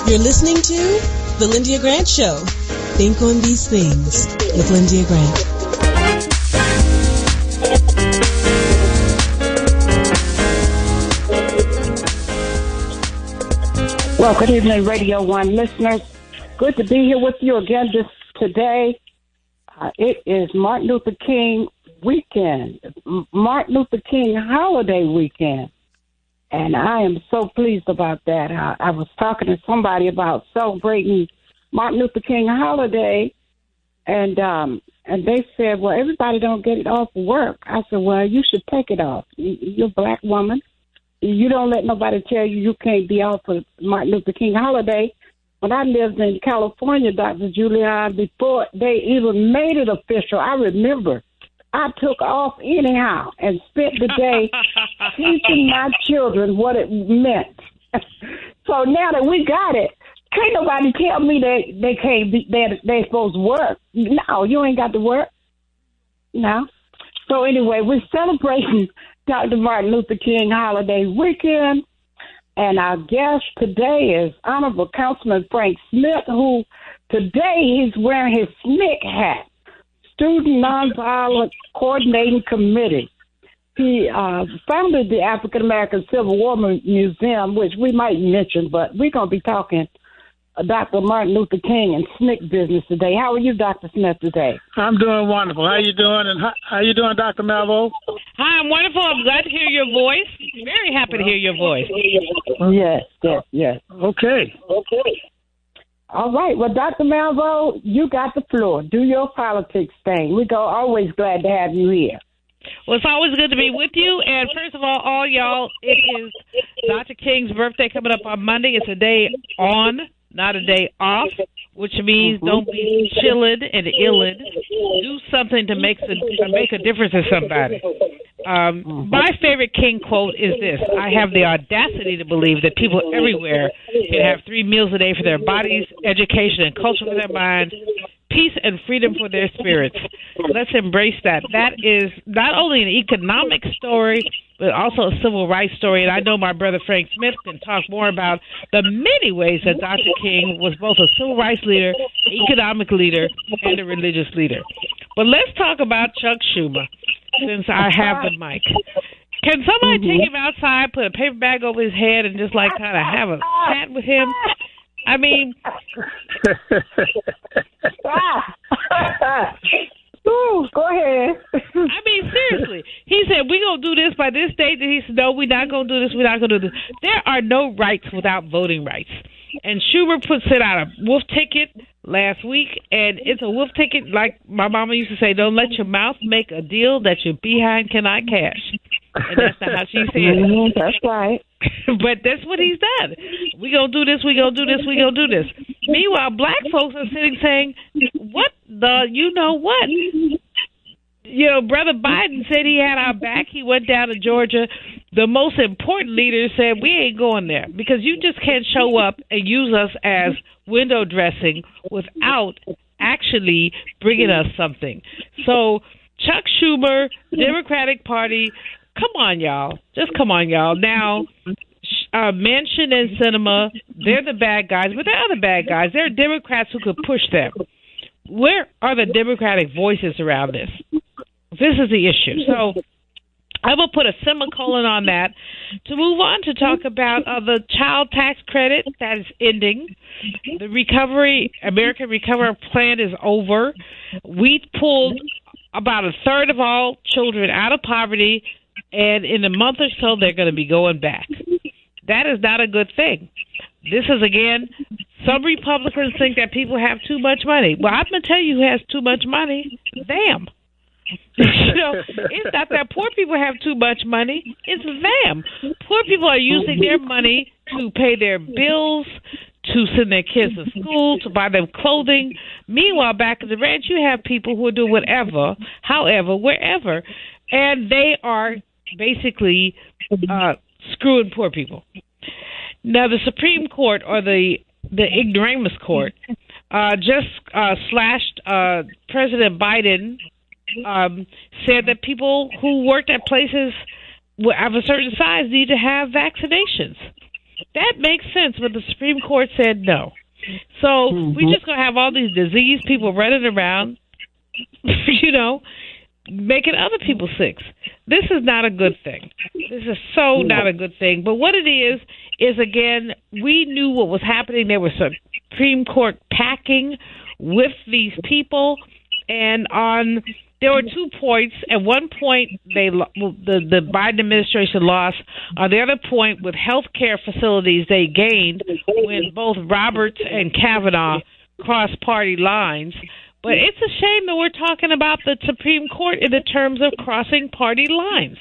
You're listening to The Lyndia Grant Show. Think on these things with Lyndia Grant. Well, good evening, Radio 1 listeners. Good to be here with you again today. It is Martin Luther King weekend, Martin Luther King holiday weekend. And I am so pleased about that. I was talking to somebody about celebrating Martin Luther King holiday, and they said, well, everybody don't get it off work. I said, well, you should take it off. You're a black woman. You don't let nobody tell you can't be off for Martin Luther King holiday. When I lived in California, Dr. Julian, before they even made it official, I remember I took off anyhow and spent the day teaching my children what it meant. So now that we got it, can't nobody tell me that they can't be, they're supposed to work. No, you ain't got to work. No. So anyway, we're celebrating Dr. Martin Luther King holiday weekend, and our guest today is Honorable Councilman Frank Smith, who today he's wearing his SNCC hat. Student Nonviolent Coordinating Committee. He founded the African American Civil War Museum, which we might mention, but we're going to be talking Dr. Martin Luther King and SNCC business today. How are you, Dr. Smith, today? I'm doing wonderful. How you doing? And how you doing, Dr. Melvo? Hi, I'm wonderful. I'm glad to hear your voice. Very happy to hear your voice. Yes. Okay. All right. Well, Dr. Malvo, you got the floor. Do your politics thing. We're always glad to have you here. Well, it's always good to be with you. And first of all y'all, it is Dr. King's birthday coming up on Monday. It's a day on, not a day off, which means don't be chillin' and illin'. Do something to make a difference to somebody. My favorite King quote is this: I have the audacity to believe that people everywhere can have 3 meals a day for their bodies, education and culture for their minds, peace and freedom for their spirits. Let's embrace that. That is not only an economic story, but also a civil rights story. And I know my brother Frank Smith can talk more about the many ways that Dr. King was both a civil rights leader, economic leader, and a religious leader. But let's talk about Chuck Schumer, since I have the mic. Can somebody take him outside, put a paper bag over his head, and just like kind of have a chat with him? I mean, go ahead. I mean, seriously. He said, we're going to do this by this date. And he said, no, we're not going to do this. We're not going to do this. There are no rights without voting rights. And Schumer puts it out a wolf ticket last week, and it's a wolf ticket like my mama used to say, don't let your mouth make a deal that your behind cannot cash. And that's not how she said it. That's right. But that's what he's done. We gonna do this, we gonna do this, we gonna do this. Meanwhile, black folks are sitting saying, what the, you know what? You know, Brother Biden said he had our back. He went down to Georgia. The most important leaders said, we ain't going there because you just can't show up and use us as window dressing without actually bringing us something. So Chuck Schumer, Democratic Party, come on, y'all. Just come on, y'all. Now, Manchin and Sinema, they're the bad guys, but there are other bad guys. There are Democrats who could push them. Where are the Democratic voices around this? This is the issue. So I'm going to put a semicolon on that to move on to talk about the child tax credit that is ending. The American Recovery Plan is over. We pulled about a third of all children out of poverty, and in a month or so, they're going to be going back. That is not a good thing. This is, again, some Republicans think that people have too much money. Well, I'm going to tell you who has too much money. Them. You know, it's not that poor people have too much money. It's them. Poor people are using their money to pay their bills, to send their kids to school, to buy them clothing. Meanwhile, back at the ranch, you have people who do whatever, however, wherever, and they are basically screwing poor people. Now, the Supreme Court, or the ignoramus court, just slashed President Biden, said that people who worked at places of a certain size need to have vaccinations. That makes sense, but the Supreme Court said no. So we're just going to have all these diseased people running around, making other people sick. This is not a good thing. This is so not a good thing. But what it is again, we knew what was happening. There was Supreme Court packing with these people, and there were 2 points. At one point, the Biden administration lost. On the other point, with health care facilities, they gained when both Roberts and Kavanaugh crossed party lines. But it's a shame that we're talking about the Supreme Court in the terms of crossing party lines.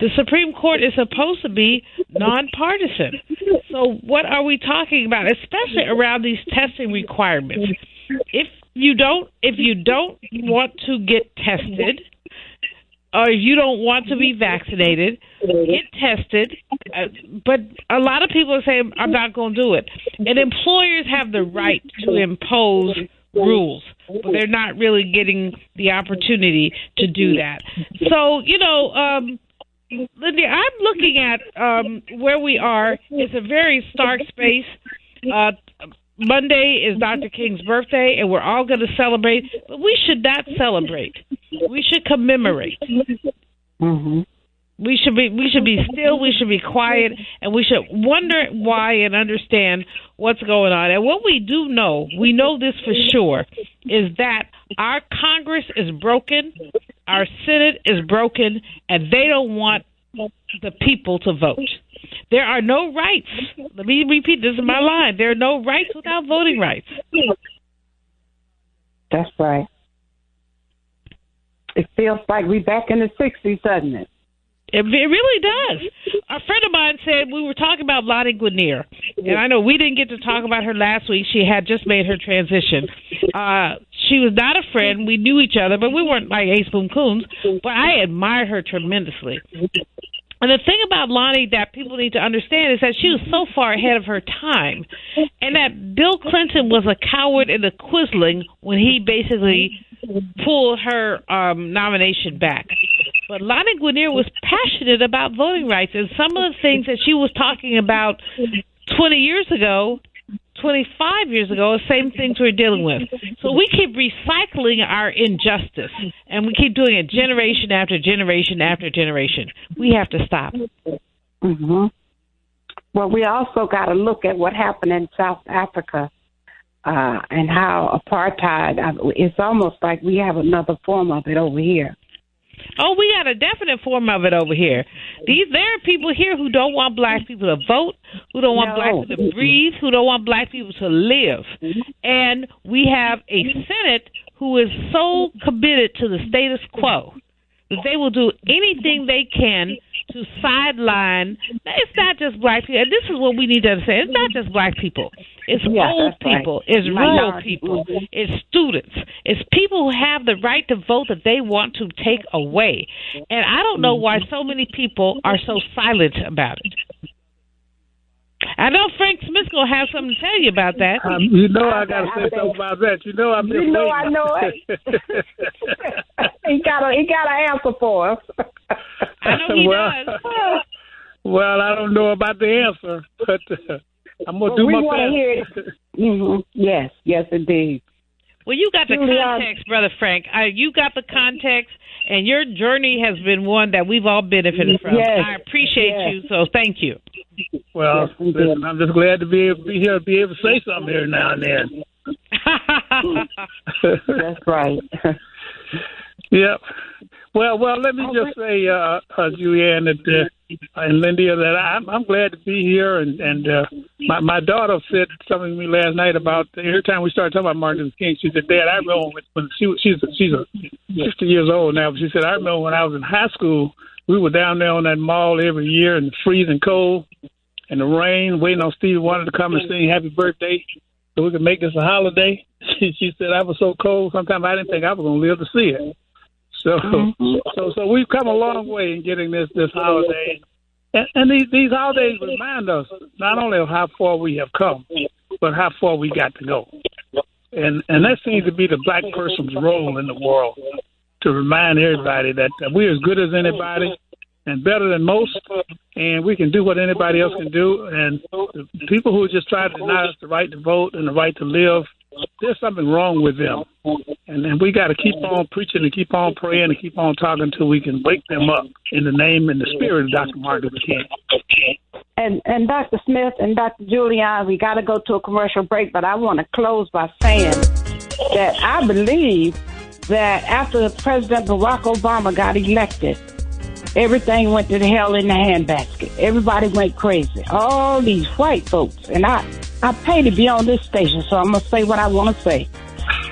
The Supreme Court is supposed to be nonpartisan. So what are we talking about, especially around these testing requirements? If you don't want to get tested, or if you don't want to be vaccinated, get tested. But a lot of people are saying, I'm not going to do it. And employers have the right to impose rules, but they're not really getting the opportunity to do that. So, Lyndia, I'm looking at where we are. It's a very stark space. Monday is Dr. King's birthday, and we're all going to celebrate, but we should not celebrate. We should commemorate. Mm-hmm. We should be still, we should be quiet, and we should wonder why and understand what's going on. And what we do know, we know this for sure, is that our Congress is broken, our Senate is broken, and they don't want the people to vote. There are no rights. Let me repeat, this is my line. There are no rights without voting rights. That's right. It feels like we're back in the 60s, doesn't it? It really does. A friend of mine said, we were talking about Lottie Guinier, and I know we didn't get to talk about her last week. She had just made her transition. She was not a friend. We knew each other, but we weren't like Ace Boom Coons, but I admired her tremendously. And the thing about Lonnie that people need to understand is that she was so far ahead of her time, and that Bill Clinton was a coward and a quisling when he basically pulled her nomination back. But Lottie Guinier was passionate about voting rights, and some of the things that she was talking about 20 years ago, 25 years ago, the same things we're dealing with. So we keep recycling our injustice, and we keep doing it generation after generation after generation. We have to stop. Mm-hmm. Well, we also got to look at what happened in South Africa and how apartheid, it's almost like we have another form of it over here. Oh, we got a definite form of it over here. There are people here who don't want black people to vote, who don't want black people to breathe, who don't want black people to live. And we have a Senate who is so committed to the status quo that they will do anything they can to sideline. It's not just black people. And this is what we need to understand. It's not just black people. It's old people. Right. It's rural people. It's students. It's people who have the right to vote that they want to take away. And I don't know why so many people are so silent about it. I know Frank Smith's going to have something to tell you about that. I got to say something about that. I know it. He got an answer for us. I know he does. Well, I don't know about the answer, but I'm going to do my best. We want to hear it. Mm-hmm. Yes, indeed. Well, you got the context, Brother Frank. You got the context, and your journey has been one that we've all benefited from. Yes. I appreciate you, so thank you. Well, listen, I'm just glad to be able to be here, be able to say something here now and then. That's right. Yep. Well, let me just say, Julianne and Lyndia, that I'm glad to be here. And my daughter said something to me last night about every time we started talking about Martin Luther King, she said, Dad, I remember when she's 60 years old now, but she said, I remember when I was in high school, we were down there on that mall every year in the freezing cold and the rain, waiting on Stevie Wonder to come and sing Happy Birthday so we could make this a holiday. She said, I was so cold, sometimes I didn't think I was going to live to see it. So we've come a long way in getting this holiday. And these holidays remind us not only of how far we have come, but how far we got to go. And that seems to be the black person's role in the world, to remind everybody that we're as good as anybody and better than most, and we can do what anybody else can do. And the people who just try to deny us the right to vote and the right to live, there's something wrong with them. And then we got to keep on preaching and keep on praying and keep on talking until we can wake them up in the name and the spirit of Dr. Martin Luther King. And Dr. Smith and Dr. Julian, we got to go to a commercial break, but I want to close by saying that I believe that after President Barack Obama got elected, everything went to the hell in the handbasket. Everybody went crazy. All these white folks, and I pay to be on this station, so I'm going to say what I want to say.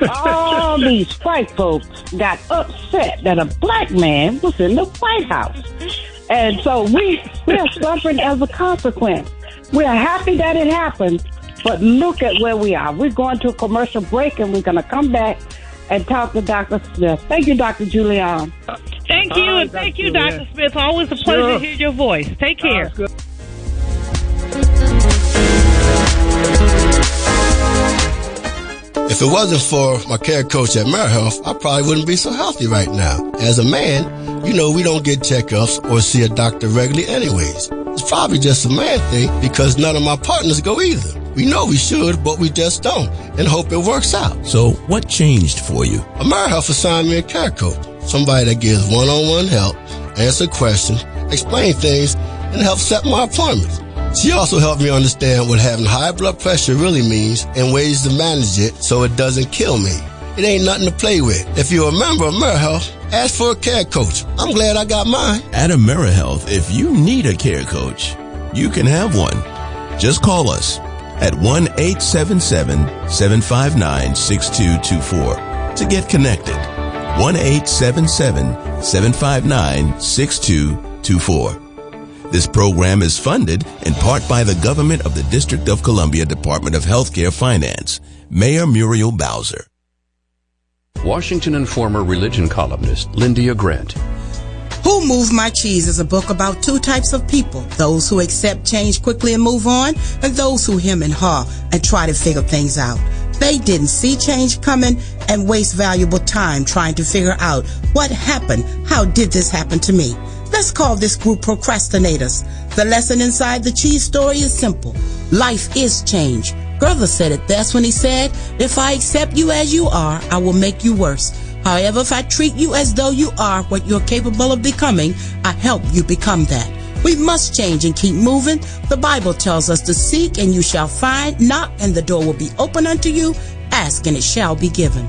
All these white folks got upset that a black man was in the White House. And so we are suffering as a consequence. We are happy that it happened, but look at where we are. We're going to a commercial break, and we're going to come back and talk to Dr. Smith. Thank you, Dr. Julian. Thank you, and thank you, Dr. Smith. Always a pleasure to hear your voice. Take care. If it wasn't for my care coach at AmeriHealth, I probably wouldn't be so healthy right now. As a man, you know we don't get checkups or see a doctor regularly anyways. It's probably just a man thing because none of my partners go either. We know we should, but we just don't, and hope it works out. So what changed for you? AmeriHealth assigned me a care coach, somebody that gives one-on-one help, answer questions, explain things, and help set my appointments. She also helped me understand what having high blood pressure really means and ways to manage it so it doesn't kill me. It ain't nothing to play with. If you're a member of AmeriHealth, ask for a care coach. I'm glad I got mine. At AmeriHealth, if you need a care coach, you can have one. Just call us at 1-877-759-6224 to get connected. 1-877-759-6224. This program is funded in part by the government of the District of Columbia Department of Healthcare Finance. Mayor Muriel Bowser. Washington and former religion columnist Lyndia Grant. Who Moved My Cheese is a book about two types of people, those who accept change quickly and move on, and those who hem and haw and try to figure things out. They didn't see change coming and waste valuable time trying to figure out what happened. How did this happen to me? Let's call this group procrastinators. The lesson inside the cheese story is simple. Life is change. Gerther said it best when he said, if I accept you as you are, I will make you worse. However, if I treat you as though you are what you're capable of becoming, I help you become that. We must change and keep moving. The Bible tells us to seek and you shall find, knock and the door will be open unto you, ask and it shall be given.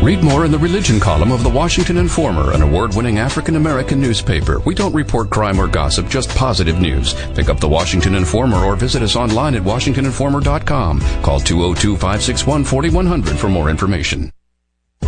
Read more in the religion column of the Washington Informer, an award-winning African-American newspaper. We don't report crime or gossip, just positive news. Pick up the Washington Informer or visit us online at WashingtonInformer.com. Call 202-561-4100 for more information.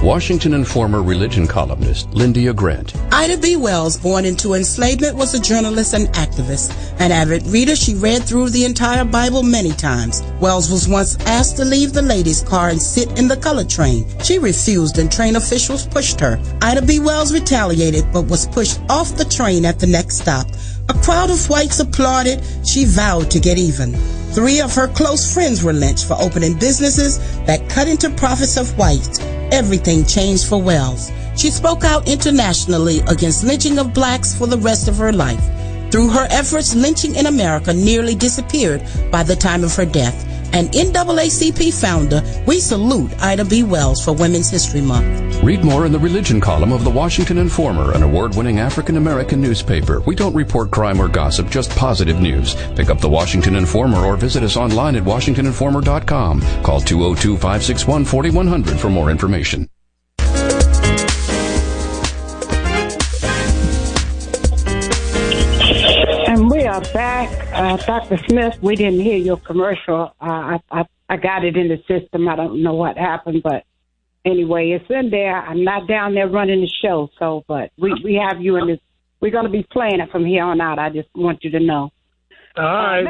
Washington Informer religion columnist Lyndia Grant. Ida B. Wells, born into enslavement, was a journalist and activist. An avid reader, she read through the entire Bible many times. Wells was once asked to leave the ladies' car and sit in the colored train. She refused and train officials pushed her. Ida B. Wells retaliated but was pushed off the train at the next stop. A crowd of whites applauded. She vowed to get even. 3 of her close friends were lynched for opening businesses that cut into profits of whites. Everything changed for Wells. She spoke out internationally against lynching of blacks for the rest of her life. Through her efforts, lynching in America nearly disappeared by the time of her death. An NAACP founder, we salute Ida B. Wells for Women's History Month. Read more in the religion column of the Washington Informer, an award-winning African-American newspaper. We don't report crime or gossip, just positive news. Pick up the Washington Informer or visit us online at WashingtonInformer.com. Call 202-561-4100 for more information. And we are back. Dr. Smith, we didn't hear your commercial. I got it in the system. I don't know what happened, but anyway, it's in there. I'm not down there running the show, but we have you in this. We're going to be playing it from here on out. I just want you to know. All right.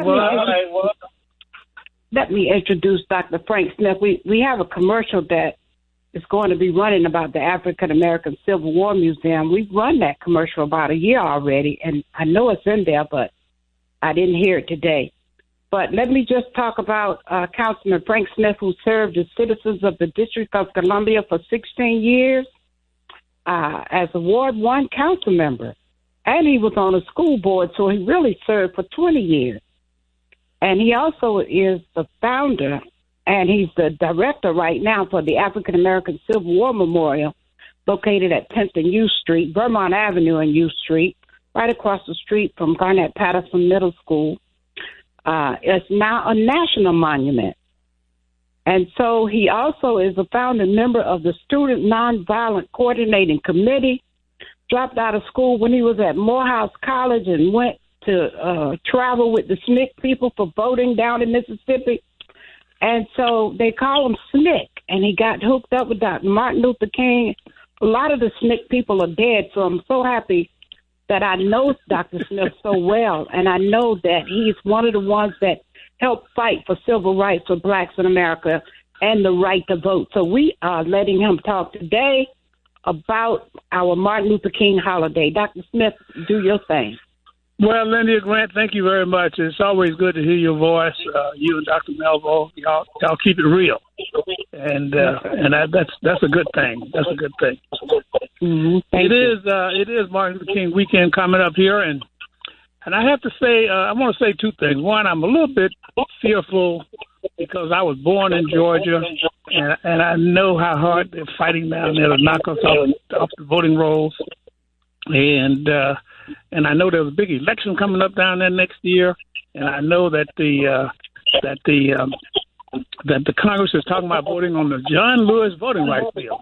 Let me introduce Dr. Frank Smith. We have a commercial that is going to be running about the African American Civil War Museum. We've run that commercial about a year already, and I know it's in there, but I didn't hear it today. But let me just talk about Councilman Frank Smith, who served as citizens of the District of Columbia for 16 years as a Ward 1 council member. and he was on a school board, so he really served for 20 years. And he also is the founder, and he's the director right now for the African American Civil War Memorial, located at 10th and U Street, Vermont Avenue and U Street, right across the street from Garnett Patterson Middle School. It's now a national monument. And so he also is a founding member of the Student Nonviolent Coordinating Committee, dropped out of school when he was at Morehouse College and went to travel with the SNCC people for voting down in Mississippi. And so they call him SNCC, and he got hooked up with Dr. Martin Luther King. A lot of the SNCC people are dead, so I'm so happy that I know Dr. Smith so well, and I know that he's one of the ones that helped fight for civil rights for blacks in America and the right to vote. So we are letting him talk today about our Martin Luther King holiday. Dr. Smith, do your thing. Well, Lyndia Grant, thank you very much. It's always good to hear your voice. You and Dr. Melville, y'all keep it real, and that's a good thing. That's a good thing. Mm-hmm. It is Martin Luther King weekend coming up here, and I have to say, I want to say two things. One, I'm a little bit fearful because I was born in Georgia, and I know how hard they're fighting down there to knock us off the voting rolls, and I know there's a big election coming up down there next year, and I know that the Congress is talking about voting on the John Lewis voting rights bill,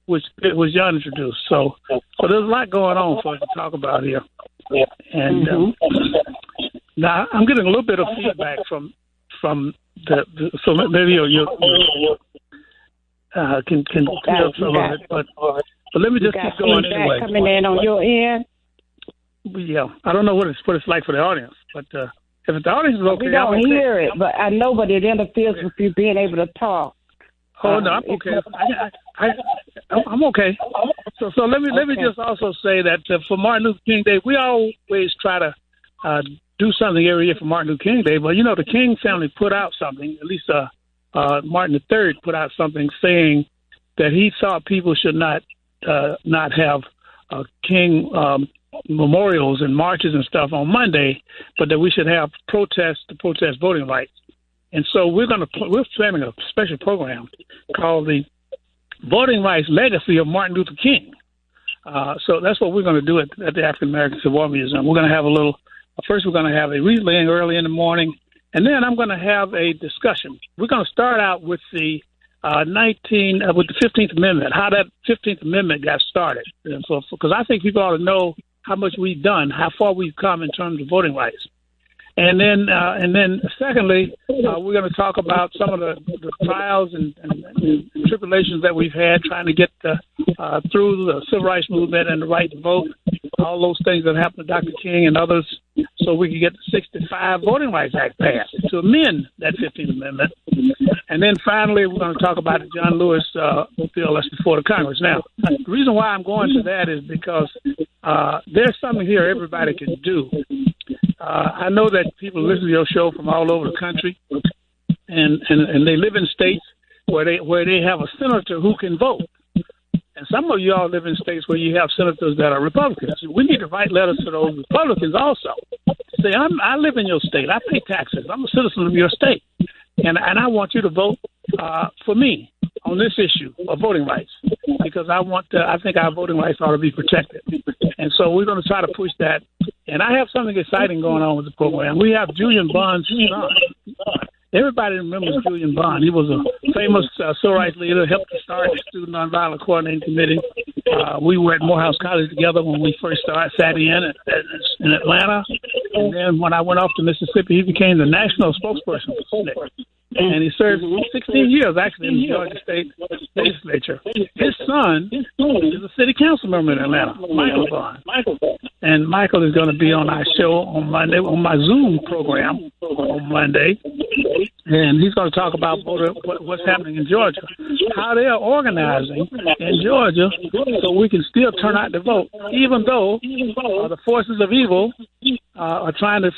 which was John introduced. So there's a lot going on for us to talk about here. And now I'm getting a little bit of feedback from the so maybe you can clear up some of it, but let me just keep going anyway. Coming in on your end. Yeah, I don't know what it's like for the audience, but if the audience is okay, we don't hear it, but I know, but it interferes with you being able to talk. Oh no, I'm okay. I'm okay. So let me just also say that for Martin Luther King Day, we always try to do something every year for Martin Luther King Day. But you know, the King family put out something. At least Martin III put out something saying that he thought people should not have King memorials and marches and stuff on Monday, but that we should have protests to protest voting rights. And so we're planning a special program called the Voting Rights Legacy of Martin Luther King. So that's what we're going to do at the African American Civil War Museum. We're going to have first we're going to have a reading early in the morning, and then I'm going to have a discussion. We're going to start out with the 15th Amendment, how that 15th Amendment got started. And so, because I think people ought to know how much we've done, how far we've come in terms of voting rights. And then secondly, we're going to talk about some of the trials and tribulations that we've had trying to get through the civil rights movement and the right to vote, all those things that happened to Dr. King and others, so we can get the 65 Voting Rights Act passed to amend that 15th Amendment. And then finally, we're going to talk about the John Lewis bill that's before the Congress. Now, the reason why I'm going to that is because there's something here everybody can do. I know that people listen to your show from all over the country, and they live in states where they have a senator who can vote. And some of you all live in states where you have senators that are Republicans. We need to write letters to those Republicans also. Say, I live in your state. I pay taxes. I'm a citizen of your state. And I want you to vote for me on this issue of voting rights, because I think our voting rights ought to be protected. And so we're going to try to push that. And I have something exciting going on with the program. We have Julian Bond's son. Everybody remembers Julian Bond. He was a famous civil rights leader, helped to start the Student Nonviolent Coordinating Committee. We were at Morehouse College together when we first sat in Atlanta. And then when I went off to Mississippi, he became the national spokesperson for SNCC. And he served 16 years, actually, in the Georgia State Legislature. His son is a city council member in Atlanta, Michael Bond. And Michael is going to be on our show on Monday, on my Zoom program on Monday. And he's going to talk about what's happening in Georgia, how they are organizing in Georgia so we can still turn out to vote, even though the forces of evil are trying to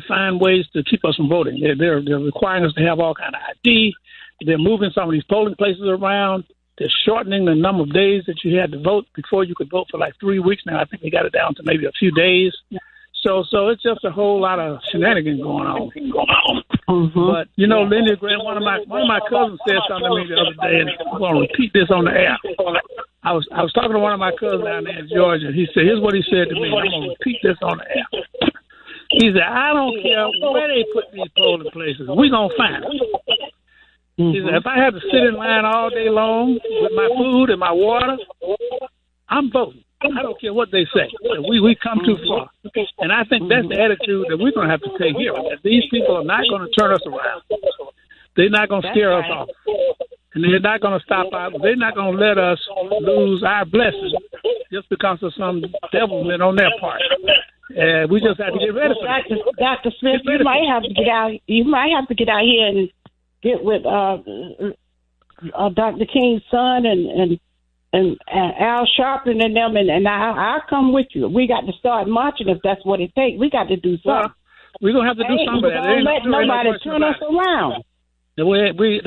find ways to keep us from voting. They're requiring us to have all kind of ID. They're moving some of these polling places around. They're shortening the number of days that you had to vote. Before you could vote for like 3 weeks. Now I think they got it down to maybe a few days. So it's just a whole lot of shenanigans going on. But you know, Lyndia Grant, one of my cousins said something to me the other day, and I'm going to repeat this on the air. I was talking to one of my cousins down there in Georgia. He said, "Here's what he said to me. I'm going to repeat this on the air." He said, "I don't care where they put these polling places. We're going to find them." He said, "If I had to sit in line all day long with my food and my water, I'm voting. I don't care what they say. We come too far." And I think that's the attitude that we're going to have to take here. That these people are not going to turn us around. They're not going to scare us off. And they're not going to stop out. They're not going to let us lose our blessing just because of some devilment on their part. We just have to get ready for that. Dr. Smith, you might have to get out. You might have to get out here and get with Dr. King's son and Al Sharpton and them, and I'll come with you. We got to start marching if that's what it takes. We got to do something. Well, we're going to have to do something with that. Don't let nobody turn us around. There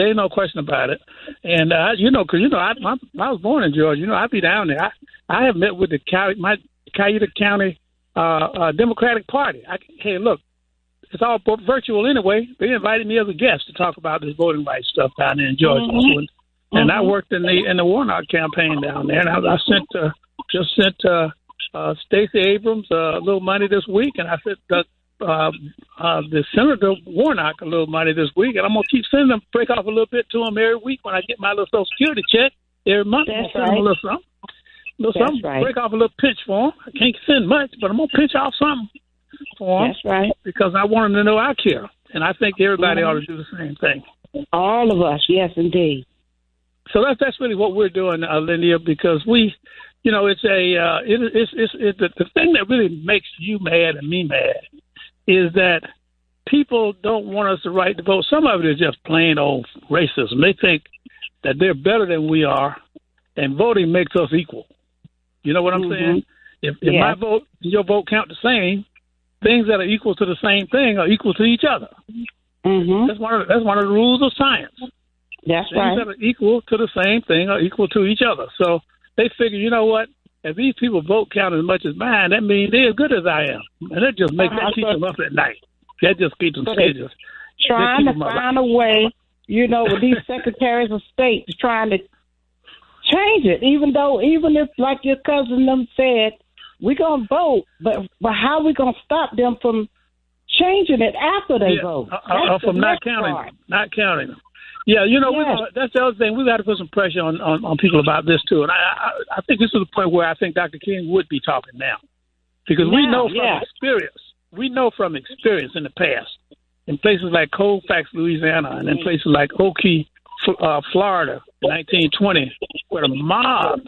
ain't no question about it. And, I was born in Georgia. I be down there. I have met with the Cayuga County Democratic Party. Hey, look, it's all virtual anyway. They invited me as a guest to talk about this voting rights stuff down there in Georgia. And I worked in the Warnock campaign down there, and I sent Stacey Abrams a little money this week, and I sent the Senator Warnock a little money this week, and I'm gonna keep sending them, break off a little bit to them every week when I get my little Social Security check every month. I'm gonna send them a little something, break off a little pinch for them. I can't send much, but I'm gonna pinch off something for them. That's right. Because I want them to know I care, and I think everybody ought to do the same thing. All of us, yes, indeed. So that's really what we're doing, Lyndia, because we, it's the thing that really makes you mad and me mad is that people don't want us the right to vote. Some of it is just plain old racism. They think that they're better than we are, and voting makes us equal. You know what I'm saying? If my vote and your vote count the same, things that are equal to the same thing are equal to each other. That's one of the rules of science. That's things right. that are equal to the same thing are equal to each other. So they figure, you know what? If these people vote count as much as mine, that means they're as good as I am. And that just makes that keep them up at night. That just keeps them schedules. Trying to find a way, with these secretaries of state trying to change it, even if, like your cousin them said, we're going to vote, but how are we going to stop them from changing it after they vote? From not counting them. Yeah, that's the other thing. We got to put some pressure on people about this too. And I think this is the point where I think Dr. King would be talking now, because we know from experience. We know from experience in the past, in places like Colfax, Louisiana, and in places like Okie, Florida, in 1920, where the mob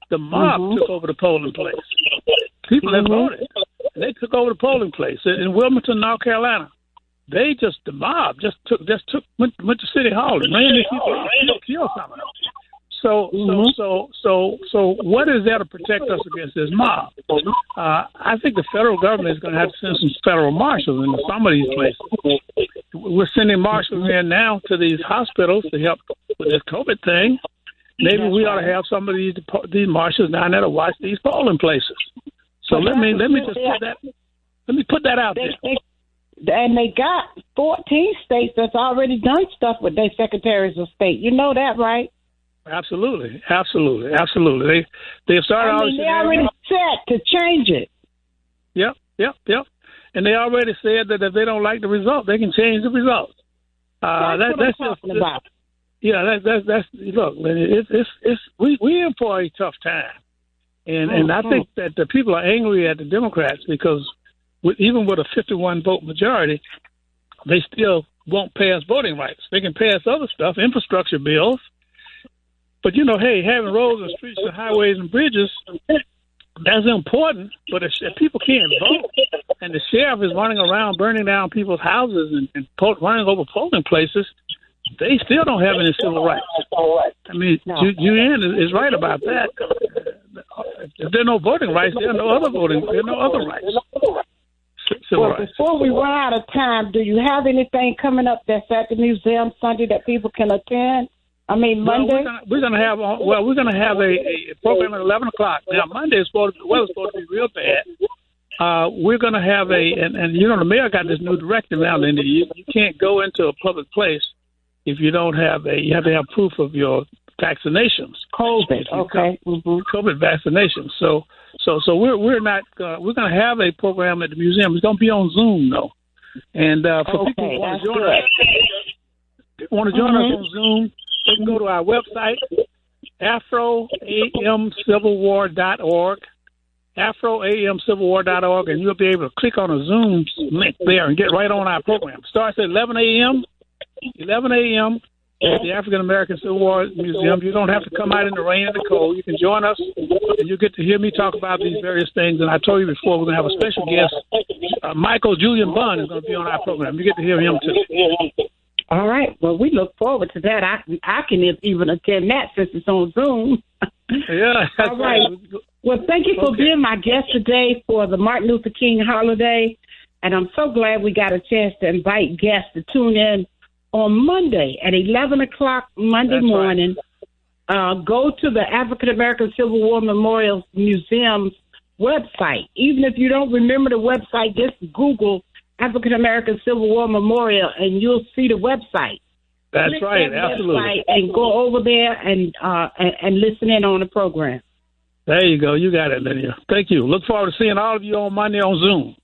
took over the polling place. People had voted, and they took over the polling place in Wilmington, North Carolina. The mob went to City Hall and ran these people out, killed some of them. So what is there to protect us against this mob? I think the federal government is going to have to send some federal marshals into some of these places. We're sending marshals in now to these hospitals to help with this COVID thing. Maybe we ought to have some of these marshals down there to watch these polling places. So let me put that out there. And they got 14 states that's already done stuff with their secretaries of state. You know that, right? Absolutely. They've started. They already set to change it. Yep. And they already said that if they don't like the result, they can change the results. That's what I'm talking about. Yeah, that's look. We're in for a tough time, and I think that the people are angry at the Democrats because even with a 51 vote majority, they still won't pass voting rights. They can pass other stuff, infrastructure bills, but having roads and streets and highways and bridges, that's important. But if people can't vote, and the sheriff is running around burning down people's houses and running over polling places, they still don't have any civil rights. I mean, Julianne is right about that. If there are no voting rights, there are no other rights. Before we run out of time, do you have anything coming up that's at the museum Sunday that people can attend? Monday. We're gonna have a program at 11 o'clock. Now Monday is the weather's supposed to be real bad. We're gonna have and you know the mayor got this new directive now, Linda. You can't go into a public place if you don't have you have to have proof of your vaccinations. COVID, okay. COVID vaccinations. So we're not we're gonna have a program at the museum. It's gonna be on Zoom though. And for people who want to join us on Zoom, they can go to our website, afroamcivilwar.org, afroamcivilwar.org, and you'll be able to click on a Zoom link there and get right on our program. Starts at 11 a.m. at the African American Civil War Museum. You don't have to come out in the rain and the cold. You can join us, and you get to hear me talk about these various things. And I told you before, we're going to have a special guest. Michael Julian Bunn is going to be on our program. You get to hear him, too. All right. Well, we look forward to that. I can even attend that since it's on Zoom. Yeah. All right. Well, thank you for being my guest today for the Martin Luther King holiday. And I'm so glad we got a chance to invite guests to tune in on Monday at 11 o'clock Monday morning. Right. Go to the African American Civil War Memorial Museum's website. Even if you don't remember the website, just Google African American Civil War Memorial and you'll see the website. That's Click right, that absolutely. And go over there and listen in on the program. There you go. You got it, Lydia. Thank you. Look forward to seeing all of you on Monday on Zoom.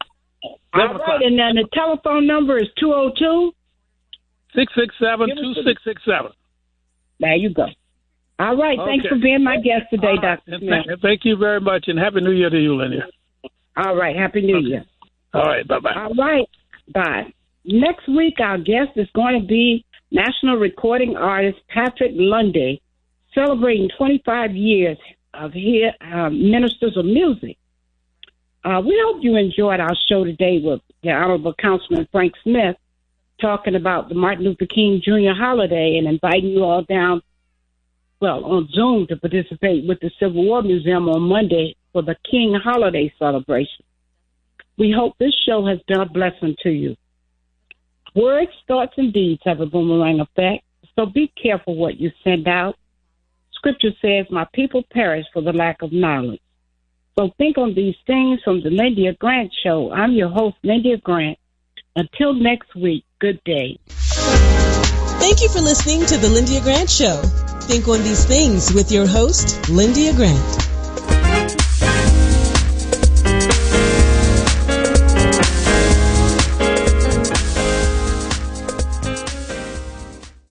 All right, and then the telephone number is 202 667-2667. There you go. All right. Okay. Thanks for being my guest today, Dr. Smith. Thank you very much, and Happy New Year to you, Lyndia. All right. Happy New Year. All right. Bye-bye. All right. Bye. Next week, our guest is going to be national recording artist Patrick Lundy, celebrating 25 years of Ministers of Music. We hope you enjoyed our show today with the Honorable Councilman Frank Smith, talking about the Martin Luther King Jr. holiday and inviting you all down, on Zoom to participate with the Civil War Museum on Monday for the King holiday celebration. We hope this show has been a blessing to you. Words, thoughts, and deeds have a boomerang effect, so be careful what you send out. Scripture says, my people perish for the lack of knowledge. So think on these things from the Lyndia Grant Show. I'm your host, Lyndia Grant. Until next week, good day. Thank you for listening to the Lyndia Grant Show. Think on these things with your host, Lyndia Grant.